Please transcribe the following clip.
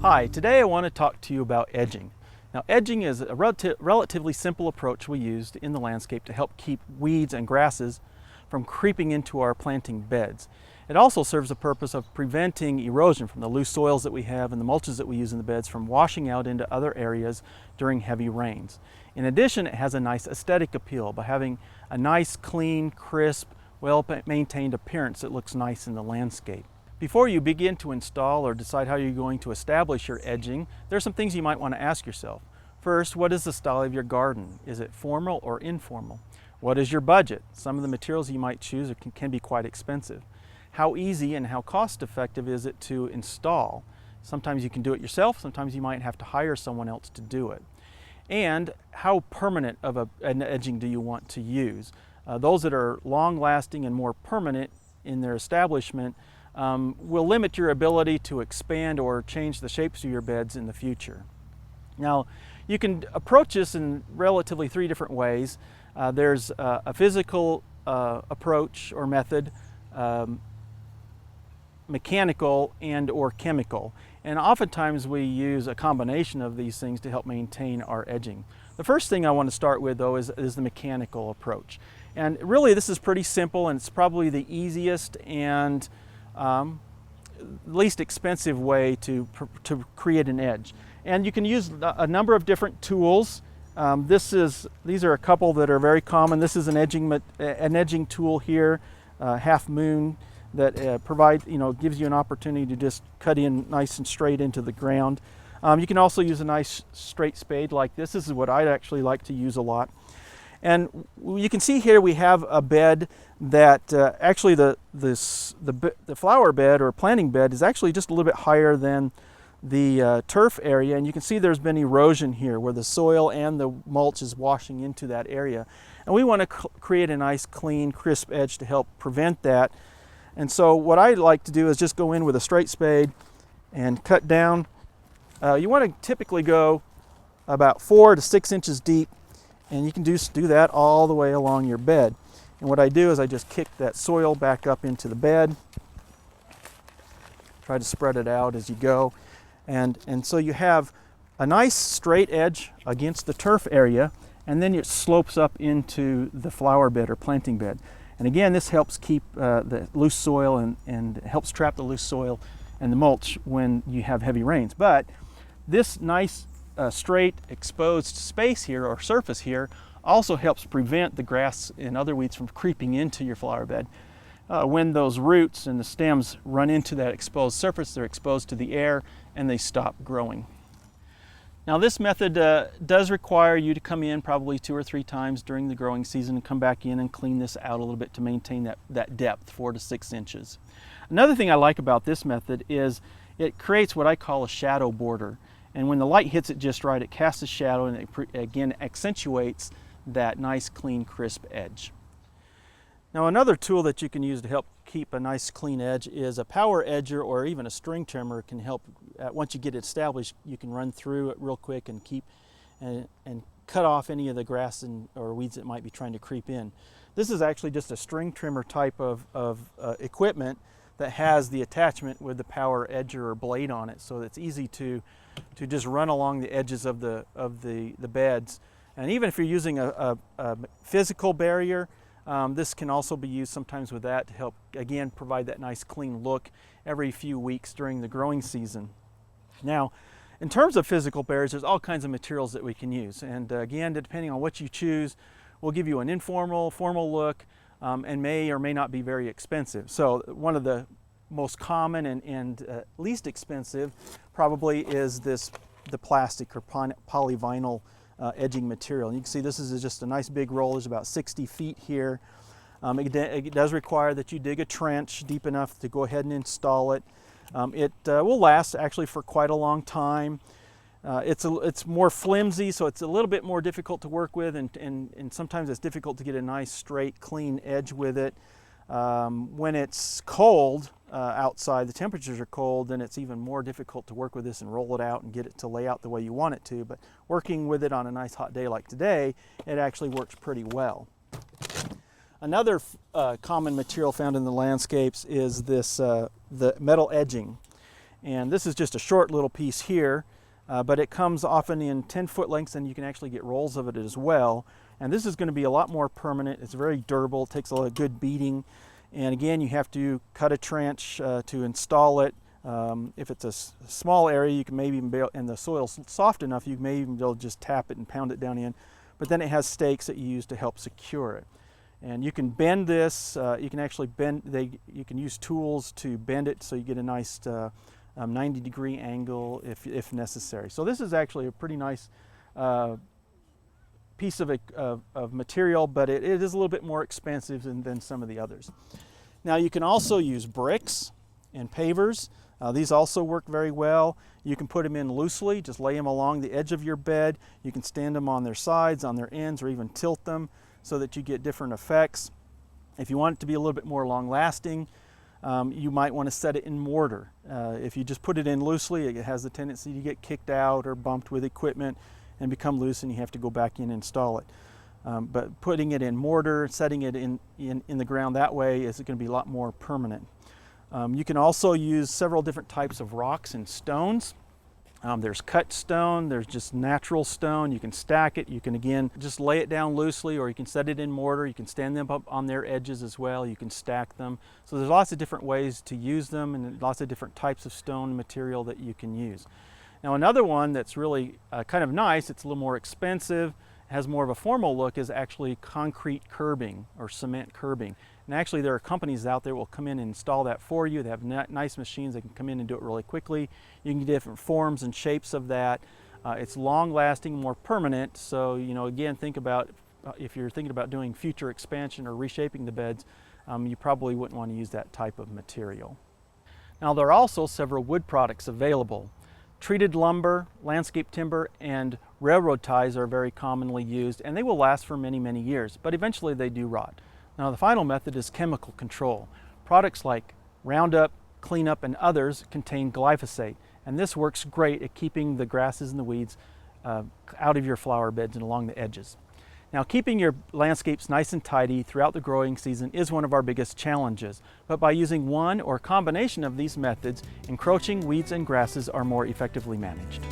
Hi, today I want to talk to you about edging. Now, edging is a relatively simple approach we use in the landscape to help keep weeds and grasses from creeping into our planting beds. It also serves the purpose of preventing erosion from the loose soils that we have and the mulches that we use in the beds from washing out into other areas during heavy rains. In addition, it has a nice aesthetic appeal by having a nice, clean, crisp, well-maintained appearance that looks nice in the landscape. Before you begin to install or decide how you're going to establish your edging, there are some things you might want to ask yourself. First, what is the style of your garden? Is it formal or informal? What is your budget? Some of the materials you might choose can be quite expensive. How easy and how cost effective is it to install? Sometimes you can do it yourself, sometimes you might have to hire someone else to do it. And how permanent of an edging do you want to use? Those that are long lasting and more permanent in their establishment will limit your ability to expand or change the shapes of your beds in the future. Now, you can approach this in relatively three different ways. There's a physical approach or method, mechanical and or chemical. And oftentimes we use a combination of these things to help maintain our edging. The first thing I want to start with though is the mechanical approach. And really this is pretty simple, and it's probably the easiest and least expensive way to create an edge. And you can use a number of different tools. These are a couple that are very common. This is an edging tool here, Half Moon, that gives you an opportunity to just cut in nice and straight into the ground. You can also use a nice straight spade like this. This is what I'd actually like to use a lot. And you can see here we have a bed that actually the flower bed or planting bed is actually just a little bit higher than the turf area, and you can see there's been erosion here where the soil and the mulch is washing into that area. And we want to create a nice clean crisp edge to help prevent that. And so what I like to do is just go in with a straight spade and cut down. You want to typically go about 4 to 6 inches deep, and you can do that all the way along your bed. And what I do is I just kick that soil back up into the bed, try to spread it out as you go, and so you have a nice straight edge against the turf area, and then it slopes up into the flower bed or planting bed. And again, this helps keep the loose soil and helps trap the loose soil and the mulch when you have heavy rains. But this nice straight exposed space here or surface here also helps prevent the grass and other weeds from creeping into your flower bed. When those roots and the stems run into that exposed surface, they're exposed to the air and they stop growing. Now this method does require you to come in probably 2 or 3 times during the growing season and come back in and clean this out a little bit to maintain that depth, 4 to 6 inches. Another thing I like about this method is it creates what I call a shadow border. And when the light hits it just right, it casts a shadow and it again accentuates that nice, clean, crisp edge. Now another tool that you can use to help keep a nice clean edge is a power edger or even a string trimmer. Can help, once you get it established, you can run through it real quick and and cut off any of the grass or weeds that might be trying to creep in. This is actually just a string trimmer type of equipment that has the attachment with the power edger or blade on it, so it's easy to just run along the edges of the beds. And even if you're using a physical barrier, this can also be used sometimes with that to help, again, provide that nice clean look every few weeks during the growing season. Now, in terms of physical barriers, there's all kinds of materials that we can use. And again, depending on what you choose, we'll give you an informal, formal look, and may or may not be very expensive. So one of the most common and least expensive probably is the plastic or polyvinyl edging material. And you can see this is just a nice big roll. There's about 60 feet here. It does require that you dig a trench deep enough to go ahead and install it. It will last actually for quite a long time. It's more flimsy, so it's a little bit more difficult to work with, and sometimes it's difficult to get a nice straight clean edge with it. When it's cold outside, the temperatures are cold, then it's even more difficult to work with this and roll it out and get it to lay out the way you want it to. But working with it on a nice hot day like today, it actually works pretty well. Another common material found in the landscapes is this the metal edging. And this is just a short little piece here, but it comes often in 10-foot lengths, and you can actually get rolls of it as well. And this is going to be a lot more permanent. It's very durable. It takes a lot of good beating. And again, you have to cut a trench to install it. If it's a small area, you can maybe even be able, and the soil's soft enough, you may even be able to just tap it and pound it down in. But then it has stakes that you use to help secure it. And you can bend this. You can actually bend. You can use tools to bend it so you get a nice 90-degree angle if necessary. So this is actually a pretty nice piece of material, but it is a little bit more expensive than some of the others. Now you can also use bricks and pavers. These also work very well. You can put them in loosely, just lay them along the edge of your bed. You can stand them on their sides, on their ends, or even tilt them so that you get different effects. If you want it to be a little bit more long-lasting, you might want to set it in mortar. If you just put it in loosely, it has the tendency to get kicked out or bumped with equipment and become loose, and you have to go back in and install it. But putting it in mortar, setting it in the ground that way is going to be a lot more permanent. You can also use several different types of rocks and stones. There's cut stone, there's just natural stone. You can stack it. You can, again, just lay it down loosely, or you can set it in mortar. You can stand them up on their edges as well. You can stack them. So there's lots of different ways to use them, and lots of different types of stone material that you can use. Now another one that's really kind of nice, it's a little more expensive, has more of a formal look, is actually concrete curbing or cement curbing. And actually there are companies out there that will come in and install that for you. They have nice machines that can come in and do it really quickly. You can get different forms and shapes of that. It's long lasting, more permanent. So, you know, again, think about if you're thinking about doing future expansion or reshaping the beds, you probably wouldn't want to use that type of material. Now there are also several wood products available. Treated lumber, landscape timber, and railroad ties are very commonly used, and they will last for many, many years, but eventually they do rot. Now the final method is chemical control. Products like Roundup, Cleanup, and others contain glyphosate, and this works great at keeping the grasses and the weeds out of your flower beds and along the edges. Now, keeping your landscapes nice and tidy throughout the growing season is one of our biggest challenges, but by using one or combination of these methods, encroaching weeds and grasses are more effectively managed.